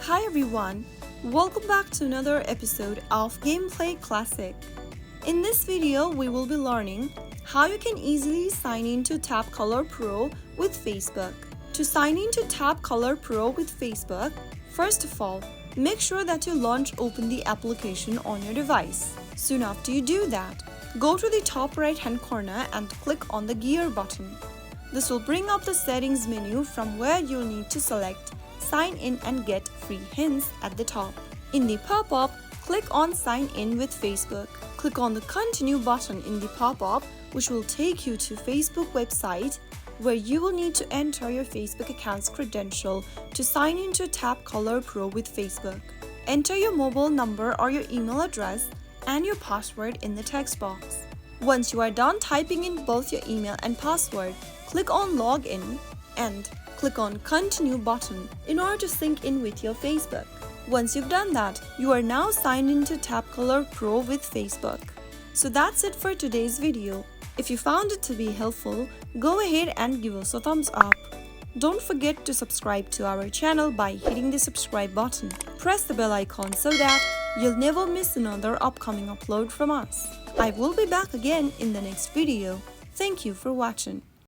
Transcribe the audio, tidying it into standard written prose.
Hi everyone, welcome back to another episode of Gameplay Classic. In this video, we will be learning how you can easily sign into TapColor Pro with Facebook. To sign into TapColor Pro with Facebook, first of all, make sure that you launch open the application on your device. Soon after you do that, go to the top right hand corner and click on the gear button. This will bring up the settings menu from where you'll need to select Sign in and get free hints at the top. In the pop-up, click on Sign in with Facebook. Click on the Continue button in the pop-up, which will take you to Facebook website where you will need to enter your Facebook account's credential to sign into TapColor Pro with Facebook. Enter your mobile number or your email address and your password in the text box. Once you are done typing in both your email and password, click on Login and click on Continue button in order to sync in with your Facebook. Once you've done that, you are now signed into TapColor Pro with Facebook. So that's it for today's video. If you found it to be helpful, go ahead and give us a thumbs up. Don't forget to subscribe to our channel by hitting the subscribe button. Press the bell icon so that you'll never miss another upcoming upload from us. I will be back again in the next video. Thank you for watching.